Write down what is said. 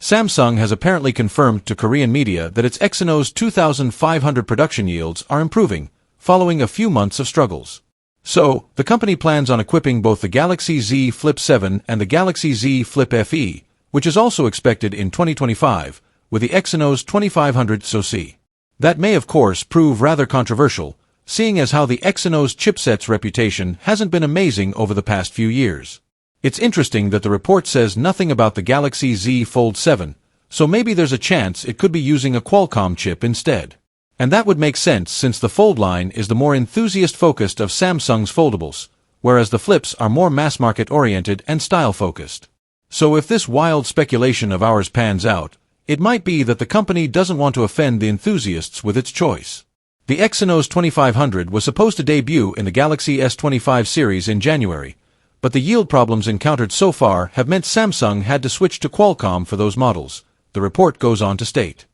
Samsung has apparently confirmed to Korean media that its Exynos 2500 production yields are improving, following a few months of struggles. So, the company plans on equipping both the Galaxy Z Flip 7 and the Galaxy Z Flip FE, which is also expected in 2025, with the Exynos 2500 SoC. That may of course prove rather controversial, seeing as how the Exynos chipset's reputation hasn't been amazing over the past few years. It's interesting that the report says nothing about the Galaxy Z Fold 7, so maybe there's a chance it could be using a Qualcomm chip instead. And that would make sense since the Fold line is the more enthusiast-focused of Samsung's foldables, whereas the Flips are more mass-market oriented and style-focused. So if this wild speculation of ours pans out, it might be that the company doesn't want to offend the enthusiasts with its choice. The Exynos 2500 was supposed to debut in the Galaxy S25 series in January, but the yield problems encountered so far have meant Samsung had to switch to Qualcomm for those models, the report goes on to state.